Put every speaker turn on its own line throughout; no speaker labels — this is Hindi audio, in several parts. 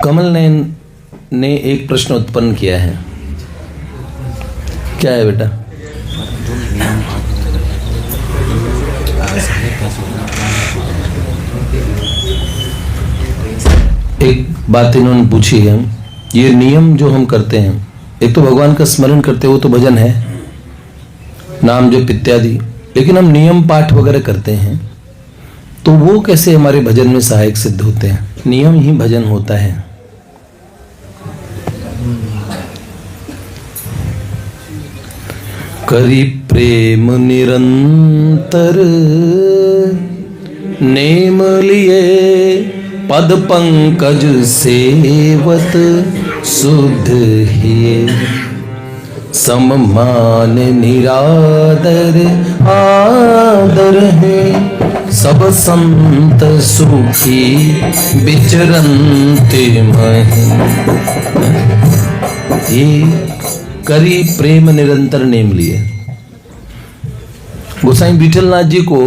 कमल नयन ने एक प्रश्न उत्पन्न किया है। क्या है बेटा? एक बात इन्होंने पूछी है, ये नियम जो हम करते हैं, एक तो भगवान का स्मरण करते हैं, वो तो भजन है, नाम जप इत्यादि, लेकिन हम नियम पाठ वगैरह करते हैं तो वो कैसे हमारे भजन में सहायक सिद्ध होते हैं? नियम ही भजन होता है। करी प्रेम निरंतर नेम लिए, पद पंकज सेवत शुद्ध ही, सममान निरादर आदर है, सब संत सुखी विचरन्ते महि। ये करी प्रेम निरंतर नेम लिए। गोसाई विठलनाथ जी को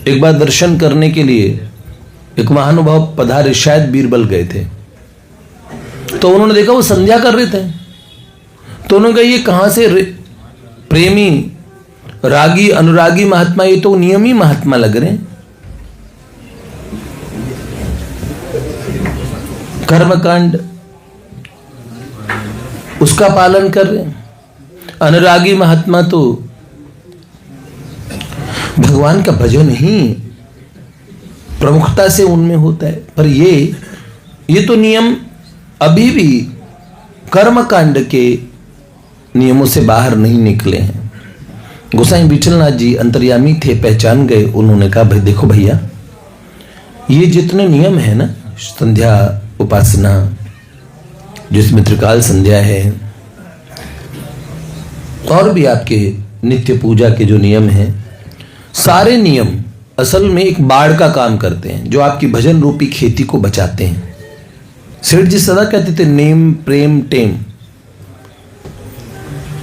एक बार दर्शन करने के लिए एक महानुभाव पधारे, शायद बीरबल गए थे, तो उन्होंने देखा वो संध्या कर रहे थे, तो उन्होंने कहा ये कहां से प्रेमी रागी अनुरागी महात्मा, ये तो नियमी महात्मा लग रहे हैं, कर्मकांड उसका पालन कर रहे हैं। अनुरागी महात्मा तो भगवान का भजन ही प्रमुखता से उनमें होता है, पर ये तो नियम अभी भी कर्मकांड के नियमों से बाहर नहीं निकले हैं। गोसाई विठलनाथ जी अंतर्यामी थे, पहचान गए। उन्होंने कहा भाई देखो भैया, ये जितने नियम है ना, संध्या उपासना जिसमें त्रिकाल संध्या है, और भी आपके नित्य पूजा के जो नियम हैं, सारे नियम असल में एक बाढ़ का काम करते हैं जो आपकी भजन रूपी खेती को बचाते हैं। सेठ जी सदा कहते थे नेम प्रेम टेम,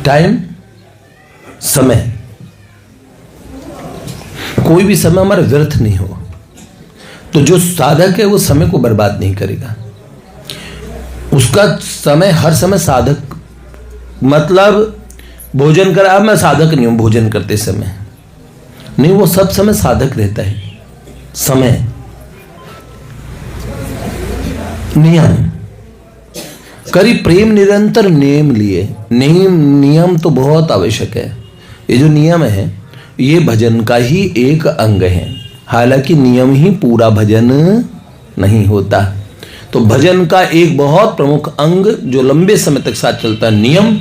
टाइम समय, कोई भी समय हमारा व्यर्थ नहीं हो। तो जो साधक है वो समय को बर्बाद नहीं करेगा, उसका समय हर समय साधक, मतलब भोजन करा, अब मैं साधक नहीं हूं भोजन करते समय नहीं, वो सब समय साधक रहता है। समय नियम करी प्रेम निरंतर नेम लिए। नियम तो बहुत आवश्यक है। ये जो नियम है ये भजन का ही एक अंग है, हालांकि नियम ही पूरा भजन नहीं होता। तो भजन का एक बहुत प्रमुख अंग जो लंबे समय तक साथ चलता है, नियम।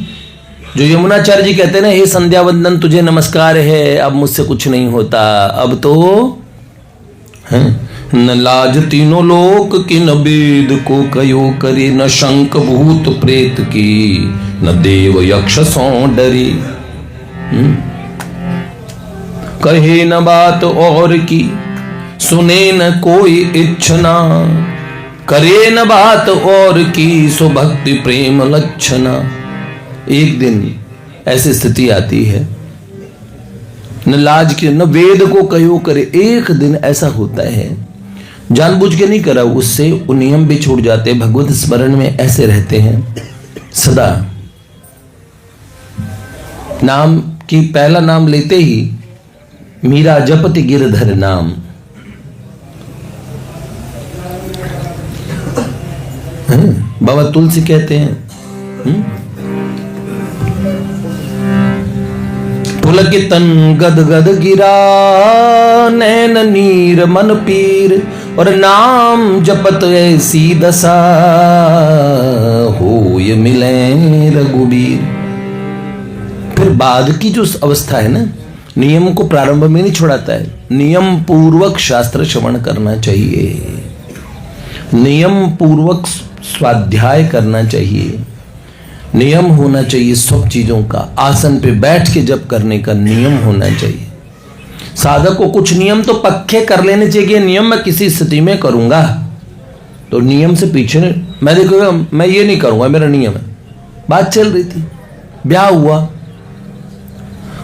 जो यमुनाचार्य जी कहते हैं ना, हे संध्या वंदन तुझे नमस्कार है, अब मुझसे कुछ नहीं होता, अब तो है न लाज तीनों लोक की, न वेद को कयो करे, न शंख भूत प्रेत की, न देव यक्ष सौ डरी। कहे न बात और की, सुने न कोई इच्छना, करे न बात और की, सो भक्ति प्रेम लक्षणा। एक दिन ऐसी स्थिति आती है, न लाज की न वेद को कहो करे। एक दिन ऐसा होता है, जानबूझ के नहीं करा, उससे वो नियम भी छूट जाते, भगवत स्मरण में ऐसे रहते हैं सदा। नाम की पहला नाम लेते ही मीरा जपति गिरधर नाम। बाबा तुलसी कहते हैं, पुलक तन गद गद गिरा, नैन नीर मन पीर, और नाम जपत ऐसी दशा, होय मिले रघुबीर। फिर बाद की जो अवस्था है ना, नियम को प्रारंभ में नहीं छुड़ाता है, नियम पूर्वक शास्त्र श्रवण करना चाहिए, नियम पूर्वक स्वाध्याय करना चाहिए, नियम होना चाहिए सब चीजों का। आसन पे बैठ के जप करने का नियम होना चाहिए। साधक को कुछ नियम तो पक्के कर लेने चाहिए, नियम मैं किसी स्थिति में करूंगा, तो नियम से पीछे मैं देखूंगा, मैं ये नहीं करूंगा, मेरा नियम है। बात चल रही थी, ब्याह हुआ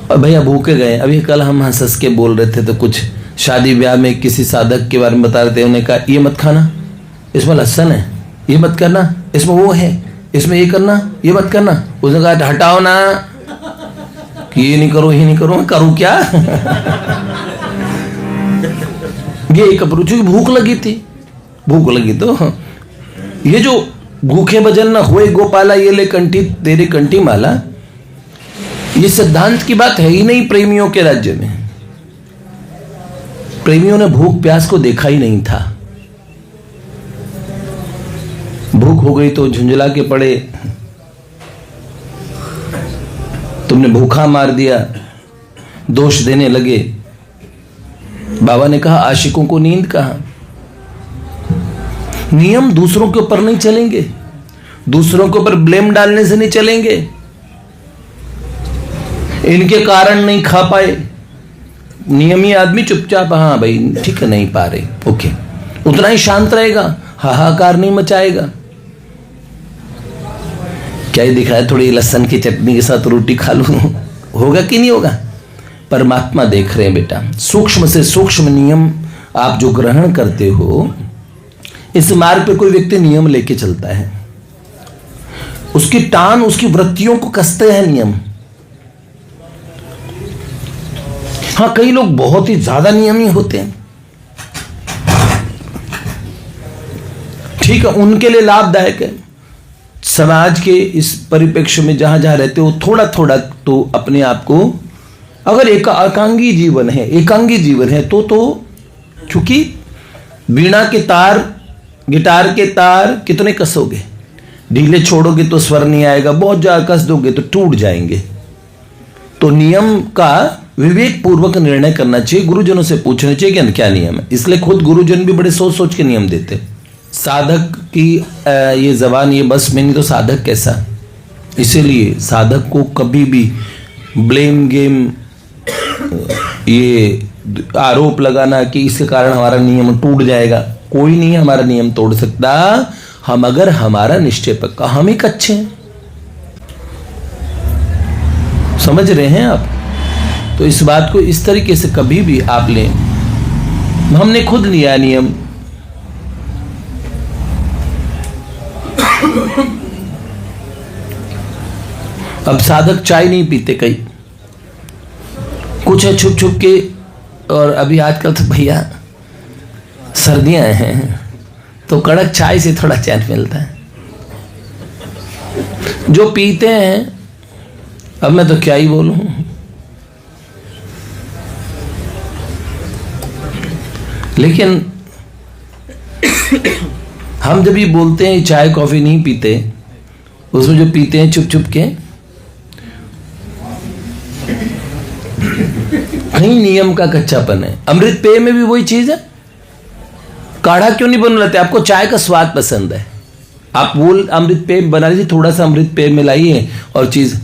और भैया भूखे गए। अभी कल हम हंस के बोल रहे थे, तो कुछ शादी ब्याह में किसी साधक के बारे में बता रहे थे, उन्होंने कहा ये मत खाना, इसमें लहसुन है, ये मत करना, इसमें वो है, इसमें ये करना, ये मत करना। उसने कहा हटाओ ना, कि ये नहीं करो, ये नहीं करो, मैं करूं क्या? ये एक चूंकि भूख लगी थी, भूख लगी तो ये जो भूखे भजन न हुए गोपाला ये ले कंठी तेरी कंठी माला, ये सिद्धांत की बात है ही नहीं प्रेमियों के राज्य में। प्रेमियों ने भूख प्यास को देखा ही नहीं था। भूख हो गई तो झुंझला के पड़े, तुमने भूखा मार दिया, दोष देने लगे। बाबा ने कहा आशिकों को नींद कहा। नियम दूसरों के ऊपर नहीं चलेंगे, दूसरों के ऊपर ब्लेम डालने से नहीं चलेंगे। इनके कारण नहीं खा पाए, नियमी आदमी चुपचाप, हाँ भाई ठीक है नहीं पा रहे, ओके, उतना ही शांत रहेगा, हाहाकार नहीं मचाएगा। क्या ही दिखाया, थोड़ी लहसुन की चटनी के साथ रोटी खा लूं, होगा कि नहीं होगा? परमात्मा देख रहे हैं बेटा। सूक्ष्म से सूक्ष्म नियम आप जो ग्रहण करते हो, इस मार्ग पे कोई व्यक्ति नियम लेके चलता है, उसकी टान उसकी वृत्तियों को कसते हैं नियम। हाँ, कई लोग बहुत ही ज्यादा नियमी होते हैं, ठीक है, उनके लिए लाभदायक है। समाज के इस परिप्रेक्ष्य में जहां जहां रहते हो, थोड़ा थोड़ा तो अपने आप को, अगर एकांगी जीवन है तो चूंकि वीणा के तार, गिटार के तार कितने कसोगे? ढीले छोड़ोगे तो स्वर नहीं आएगा, बहुत ज्यादा कस दोगे तो टूट जाएंगे। तो नियम का विवेक पूर्वक निर्णय करना चाहिए, गुरुजनों से पूछना चाहिए कि क्या नियम है। इसलिए खुद गुरुजन भी बड़े सोच सोच के नियम देते। साधक की ये जबान ये बस में नहीं तो साधक कैसा? इसीलिए साधक को कभी भी ब्लेम गेम, ये आरोप लगाना कि इसके कारण हमारा नियम टूट जाएगा, कोई नहीं हमारा नियम तोड़ सकता। हम अगर हमारा निश्चय पक्का, हम एक अच्छे हैं, समझ रहे हैं आप? तो इस बात को इस तरीके से कभी भी आप लें, हमने खुद लिया नियम। अब साधक चाय नहीं पीते, कई कुछ है छुप छुप के, और अभी आजकल तो भैया सर्दियां हैं तो कड़क चाय से थोड़ा चैन मिलता है। जो पीते हैं, अब मैं तो क्या ही बोलूं, लेकिन हम जब ये बोलते हैं चाय कॉफी नहीं पीते, उसमें जो पीते हैं छुप छुप के, कहीं नियम का कच्चापन है। अमृत पेय में भी वही चीज है। काढ़ा क्यों नहीं बन लेते? आपको चाय का स्वाद पसंद है, आप वो अमृत पेय बना लीजिए, थोड़ा सा अमृत पेय मिलाइए और चीज।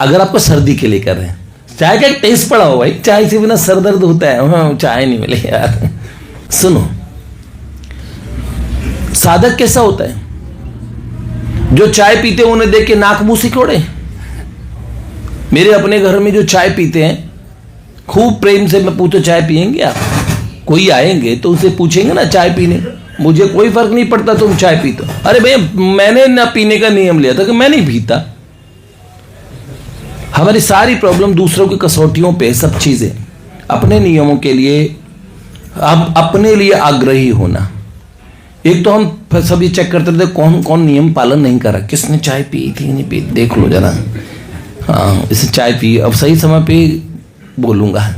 अगर आपको सर्दी के लिए कर रहे हैं, चाय का एक टेस्ट पड़ा हो भाई, चाय से बिना सर दर्द होता है, हाँ चाय नहीं मिले यार। सुनो, साधक कैसा होता है? जो चाय पीते हैं उन्हें देख के नाक मुंह सिकोड़े। मेरे अपने घर में जो चाय पीते हैं, खूब प्रेम से मैं पूछो चाय पियेंगे आप? कोई आएंगे तो उसे पूछेंगे ना चाय पीने, मुझे कोई फर्क नहीं पड़ता तुम चाय पीते हो। अरे भैया, मैंने ना पीने का नियम लिया था कि मैं नहीं पीता। हमारी सारी प्रॉब्लम दूसरों की कसौटियों पे, सब चीजें अपने नियमों के लिए, अब अपने लिए आग्रही होना। एक तो हम सभी चेक करते रहते कौन कौन नियम पालन नहीं कर रहा, किसने चाय पी थी नहीं पी, देख लो जरा, हाँ इसे चाय पी, अब सही समय पे बोलूंगा।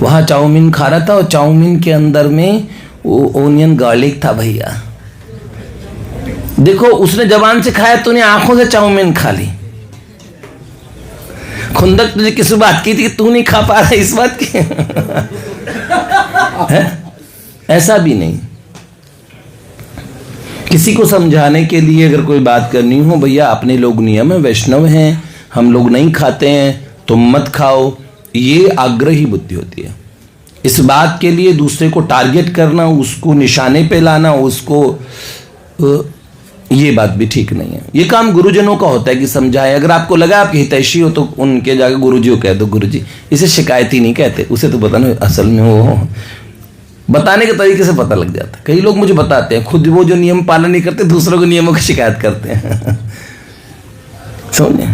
वहां चाउमीन खा रहा था और चाउमीन के अंदर में वो ओनियन गार्लिक था भैया। देखो उसने जबान से खाया, तूने आंखों से चाउमीन खा ली। खुंदक तुझे किस बात की थी कि तू नहीं खा पा रहा इस बात की? है? ऐसा भी नहीं। किसी को समझाने के लिए अगर कोई बात करनी हो, भैया अपने लोग नियम है, वैष्णव हैं, हम लोग नहीं खाते हैं, तुम मत खाओ, ये आग्रही बुद्धि होती है। इस बात के लिए दूसरे को टारगेट करना, उसको निशाने पे लाना, उसको ये बात भी ठीक नहीं है। ये काम गुरुजनों का होता है कि समझाए। अगर आपको लगा आपके हितैषी हो तो उनके जाकर गुरुजी को कह दो, गुरुजी इसे शिकायती नहीं कहते, उसे तो पता नहीं असल में वो बताने के तरीके से पता लग जाता है। कई लोग मुझे बताते हैं, खुद वो जो नियम पालन नहीं करते दूसरों के नियमों की शिकायत करते हैं। समझे?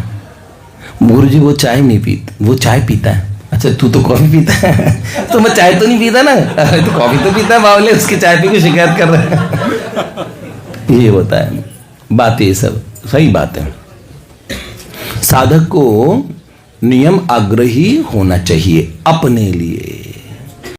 गुरुजी वो चाय नहीं पीता, वो चाय पीता है। अच्छा तू तो कॉफी पीता है। तो मैं चाय तो नहीं पीता ना, तो कॉफी तो पीता है, बावले उसकी चाय पी के शिकायत कर रहे हैं। ये होता है बात, ये सब सही बात है। साधक को नियम आग्रही होना चाहिए अपने लिए।